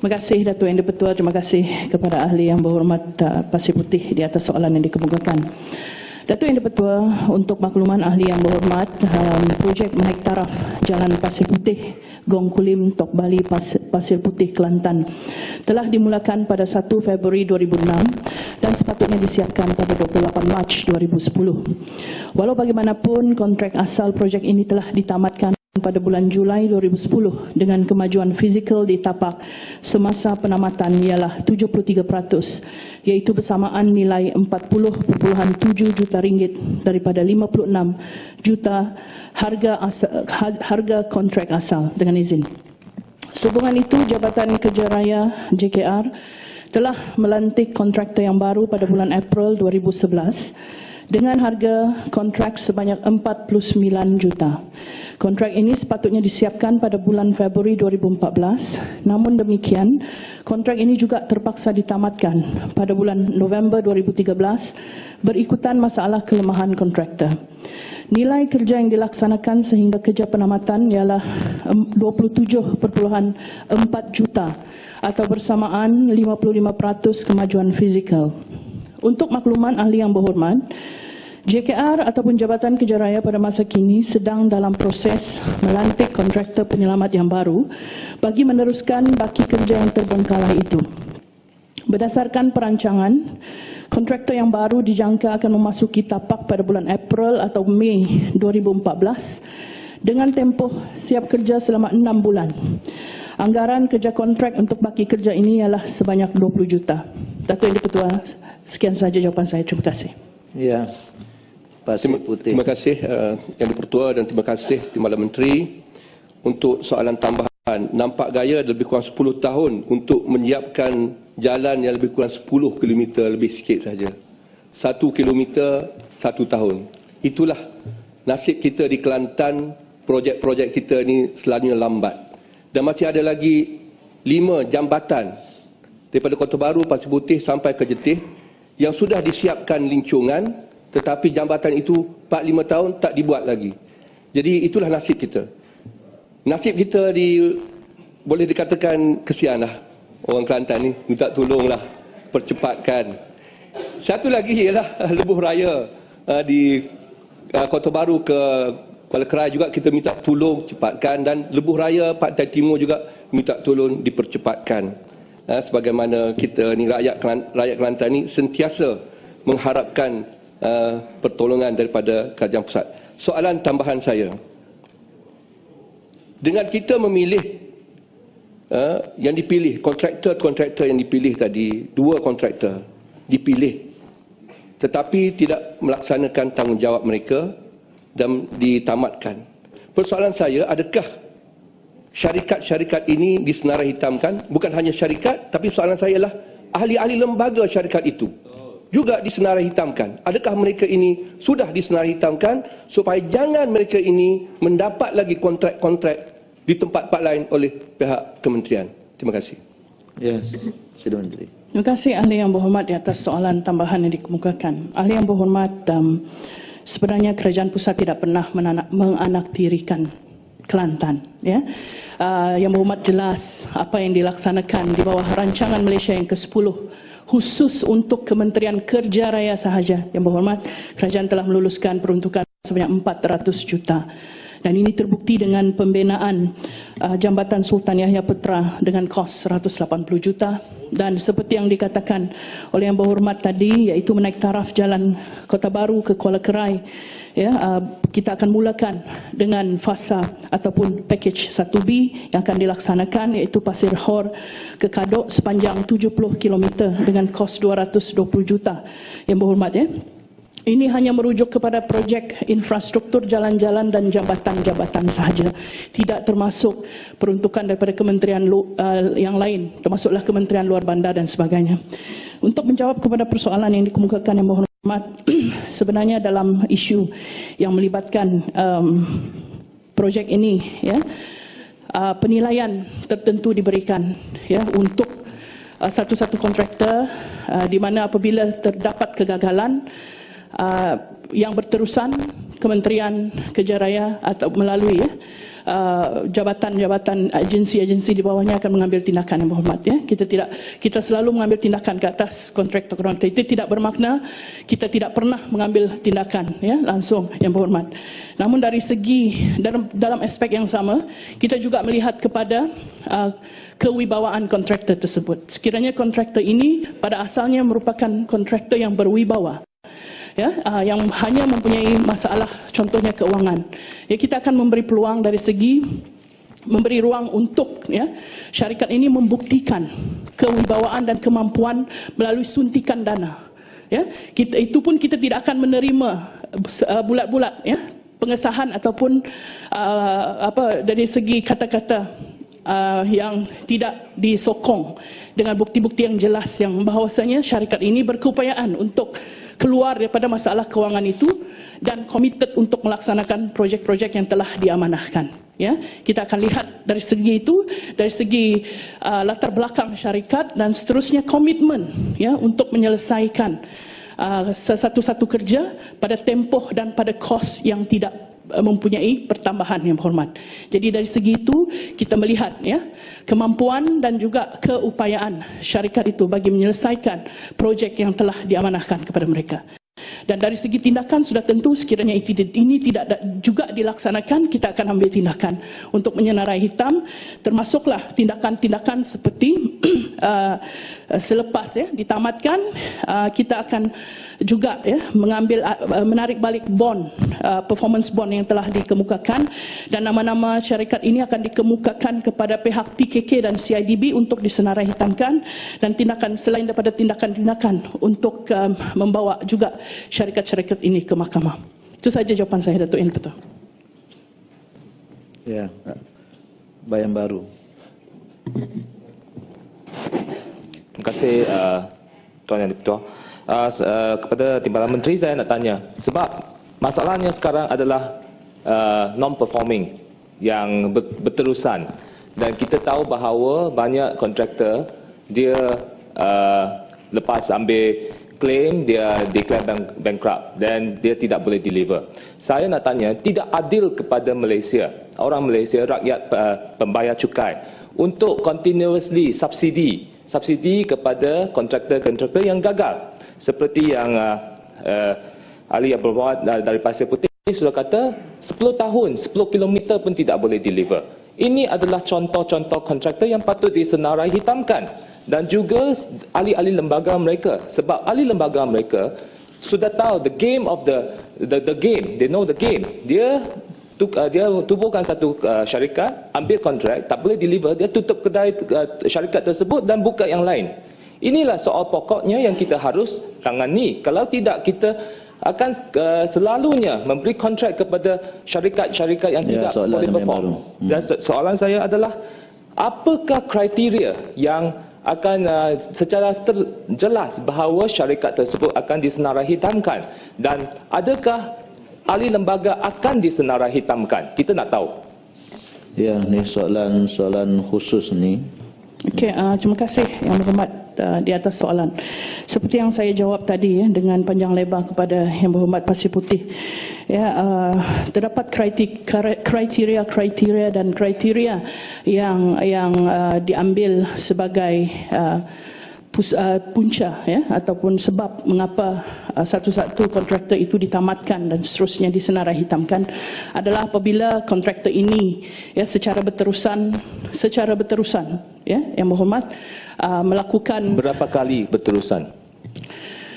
Terima kasih Datuk Yang di-Pertua, terima kasih kepada ahli yang berhormat Pasir Putih di atas soalan yang dikemukakan. Datuk Yang di-Pertua, untuk makluman ahli yang berhormat, projek menaik taraf Jalan Pasir Putih, Gong Kulim, Tok Bali, Pasir Putih, Kelantan telah dimulakan pada 1 Februari 2006 dan sepatutnya disiapkan pada 28 Mac 2010. Walau bagaimanapun, kontrak asal projek ini telah ditamatkan pada bulan Julai 2010 dengan kemajuan fizikal di tapak semasa penamatan ialah 73%, iaitu bersamaan nilai 40.7 juta ringgit daripada 56 juta harga kontrak asal dengan izin. Sehubungan itu, Jabatan Kerja Raya JKR telah melantik kontraktor yang baru pada bulan April 2011 dengan harga kontrak sebanyak 49 juta. Kontrak ini sepatutnya disiapkan pada bulan Februari 2014, namun demikian kontrak ini juga terpaksa ditamatkan pada bulan November 2013 berikutan masalah kelemahan kontraktor. Nilai kerja yang dilaksanakan sehingga kerja penamatan ialah 27.4 juta atau bersamaan 55% kemajuan fizikal. Untuk makluman ahli yang berhormat, JKR ataupun Jabatan Kerja Raya pada masa kini sedang dalam proses melantik kontraktor penyelamat yang baru bagi meneruskan baki kerja yang terbengkalai itu. Berdasarkan perancangan, kontraktor yang baru dijangka akan memasuki tapak pada bulan April atau Mei 2014 dengan tempoh siap kerja selama 6 bulan. Anggaran kerja kontrak untuk baki kerja ini ialah sebanyak 20 juta. Datuk Yang di-Pertua, sekian sahaja jawapan saya. Terima kasih. Ya. Pasir Putih. Terima kasih Yang di-Pertua dan terima kasih Timbalan Menteri untuk soalan tambahan. Nampak gaya lebih kurang 10 tahun untuk menyiapkan jalan yang lebih kurang 10 km lebih sikit saja. 1 km 1 tahun. Itulah nasib kita di Kelantan, projek-projek kita ni selalunya lambat. Dan masih ada lagi 5 jambatan daripada Kota Baru, Pasir Putih sampai ke Jetih yang sudah disiapkan lincongan, tetapi jambatan itu 4-5 tahun tak dibuat lagi. Jadi itulah nasib kita. Nasib kita boleh dikatakan kesianlah. Orang Kelantan ni minta tolonglah, percepatkan. Satu lagi ialah lebuh raya di Kota Baru ke Kuala Kerai juga kita minta tolong cepatkan, dan lebuh raya Pantai Timur juga minta tolong dipercepatkan. Sebagaimana kita ni rakyat Kelantan ni sentiasa mengharapkan pertolongan daripada kerajaan pusat. Soalan tambahan saya, dengan kita memilih yang dipilih, kontraktor yang dipilih tadi, 2 kontraktor dipilih tetapi tidak melaksanakan tanggungjawab mereka dan ditamatkan. Persoalan saya, adakah syarikat-syarikat ini disenarai hitamkan? Bukan hanya syarikat, tapi soalan saya ialah ahli-ahli lembaga syarikat itu juga disenarai hitamkan. Adakah mereka ini sudah disenarai hitamkan supaya jangan mereka ini mendapat lagi kontrak-kontrak di tempat-tempat lain oleh pihak kementerian? Terima kasih. Ya, Sila Menteri. Terima kasih ahli yang berhormat di atas soalan tambahan yang dikemukakan. Ahli yang berhormat, sebenarnya kerajaan pusat tidak pernah menganaktirikan Kelantan. Ya. Yang berhormat jelas apa yang dilaksanakan di bawah rancangan Malaysia yang ke-10 khusus untuk Kementerian Kerja Raya sahaja. Yang berhormat, kerajaan telah meluluskan peruntukan sebanyak 400 juta. Dan ini terbukti dengan pembinaan Jambatan Sultan Yahya Putra dengan kos 180 juta. Dan seperti yang dikatakan oleh yang berhormat tadi, iaitu menaik taraf jalan Kota Baru ke Kuala Kerai, ya, kita akan mulakan dengan fasa ataupun package 1B yang akan dilaksanakan, iaitu Pasir Hor ke Kadok sepanjang 70 km dengan kos 220 juta. Yang berhormat, ya, ini hanya merujuk kepada projek infrastruktur jalan-jalan dan jambatan-jambatan sahaja, tidak termasuk peruntukan daripada kementerian yang lain, termasuklah Kementerian Luar Bandar dan sebagainya. Untuk menjawab kepada persoalan yang dikemukakan yang berhormat, sebenarnya dalam isu yang melibatkan projek ini, ya, penilaian tertentu diberikan, ya, untuk satu-satu kontraktor, di mana apabila terdapat kegagalan yang berterusan, Kementerian Kerja Raya atau melalui jabatan-jabatan agensi-agensi di bawahnya akan mengambil tindakan, yang berhormat. Ya. Kita selalu mengambil tindakan ke atas kontraktor-kontraktor. Itu tidak bermakna kita tidak pernah mengambil tindakan, ya, langsung, yang berhormat. Namun dari segi dalam aspek yang sama, kita juga melihat kepada kewibawaan kontraktor tersebut. Sekiranya kontraktor ini pada asalnya merupakan kontraktor yang berwibawa, ya, yang hanya mempunyai masalah contohnya keuangan, ya, kita akan memberi peluang dari segi memberi ruang untuk, ya, syarikat ini membuktikan kewibawaan dan kemampuan melalui suntikan dana, ya. Itu pun kita tidak akan menerima bulat-bulat, ya, pengesahan ataupun dari segi kata-kata yang tidak disokong dengan bukti-bukti yang jelas yang bahawasanya syarikat ini berkeupayaan untuk keluar daripada masalah kewangan itu dan komited untuk melaksanakan projek-projek yang telah diamanahkan. Ya, kita akan lihat dari segi itu, dari segi latar belakang syarikat dan seterusnya komitmen, ya, untuk menyelesaikan satu-satu kerja pada tempoh dan pada kos yang tidak mempunyai pertambahan, yang berhormat. Jadi dari segi itu kita melihat, ya, kemampuan dan juga keupayaan syarikat itu bagi menyelesaikan projek yang telah diamanahkan kepada mereka. Dan dari segi tindakan sudah tentu sekiranya ini tidak juga dilaksanakan, kita akan ambil tindakan untuk menyenarai hitam, termasuklah tindakan-tindakan seperti selepas, ya, ditamatkan, kita akan juga, ya, menarik balik bond, performance bond yang telah dikemukakan, dan nama-nama syarikat ini akan dikemukakan kepada pihak PKK dan CIDB untuk disenarai hitamkan, dan tindakan selain daripada tindakan-tindakan untuk membawa juga syarikat-syarikat ini ke mahkamah. Itu saja jawapan saya, Datuk Yang Dipertua. Ya, Bayan Baru. Terima kasih Tuan Yang Dipertua. Kepada Timbalan Menteri saya nak tanya, sebab masalahnya sekarang adalah non-performing yang berterusan, dan kita tahu bahawa banyak kontraktor dia lepas ambil claim dia declare bankrupt dan dia tidak boleh deliver. Saya nak tanya, tidak adil kepada Malaysia, orang Malaysia, rakyat pembayar cukai, untuk continuously subsidi kepada kontraktor-kontraktor yang gagal. Seperti yang Ali Abdul Wahab dari Pasir Putih sudah kata, 10 tahun, 10 km pun tidak boleh deliver. Ini adalah contoh-contoh kontraktor yang patut disenarai hitamkan. Dan juga ahli-ahli lembaga mereka, sebab ahli lembaga mereka sudah tahu the game of the game, they know the game. Dia tubuhkan satu syarikat, ambil kontrak, tak boleh deliver, dia tutup kedai syarikat tersebut dan buka yang lain. Inilah soal pokoknya yang kita harus tangani. Kalau tidak, kita akan selalunya memberi kontrak kepada syarikat-syarikat yang tidak boleh perform. Dan soalan saya adalah, apakah kriteria yang akan secara jelas bahawa syarikat tersebut akan disenarai hitamkan, dan adakah ahli lembaga akan disenarai hitamkan? Kita nak tahu. Ya, ni soalan khusus ni. Okey, terima kasih Yang Berhormat di atas soalan. Seperti yang saya jawab tadi, ya, dengan panjang lebar kepada Yang Berhormat Pasir Putih, ya, terdapat kriteria dan kriteria yang diambil sebagai punca, ya, ataupun sebab mengapa satu-satu kontraktor itu ditamatkan dan seterusnya disenarai hitamkan adalah apabila kontraktor ini, ya, secara berterusan, ya, Yang Berhormat, melakukan Berapa kali berterusan?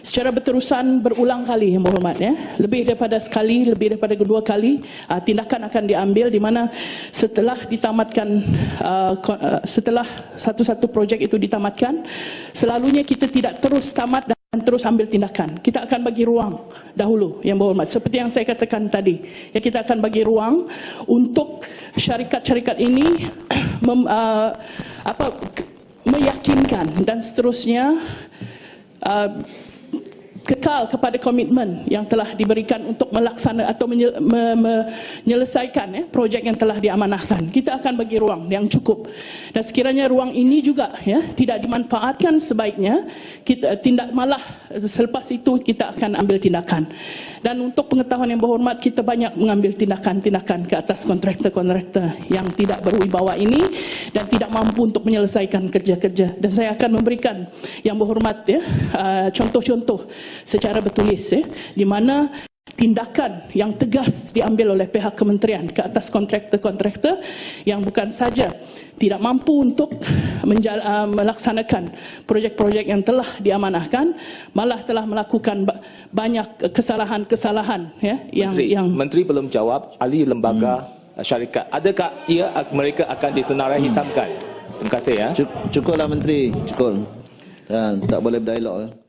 Secara berterusan berulang kali, Yang Berhormat, ya. Lebih daripada sekali, lebih daripada kedua kali, tindakan akan diambil di mana setelah ditamatkan, setelah satu-satu projek itu ditamatkan, selalunya kita tidak terus tamat dan terus ambil tindakan. Kita akan bagi ruang dahulu, Yang Berhormat. Seperti yang saya katakan tadi, ya, kita akan bagi ruang untuk syarikat-syarikat ini meyakinkan dan seterusnya kekal kepada komitmen yang telah diberikan untuk melaksana atau menyelesaikan projek yang telah diamanahkan. Kita akan bagi ruang yang cukup. Dan sekiranya ruang ini juga tidak dimanfaatkan sebaiknya, kita tindak malah selepas itu kita akan ambil tindakan. Dan untuk pengetahuan yang berhormat, kita banyak mengambil tindakan-tindakan ke atas kontraktor-kontraktor yang tidak berwibawa ini dan tidak mampu untuk menyelesaikan kerja-kerja. Dan saya akan memberikan yang berhormat contoh-contoh secara bertulis di mana tindakan yang tegas diambil oleh pihak kementerian ke atas kontraktor-kontraktor yang bukan saja tidak mampu untuk melaksanakan projek-projek yang telah diamanahkan, malah telah melakukan banyak kesalahan-kesalahan Menteri belum jawab ahli lembaga syarikat. Adakah mereka akan disenarai hitamkan? Terima kasih ya. Cukuplah Menteri, cukup. Tak boleh berdialog.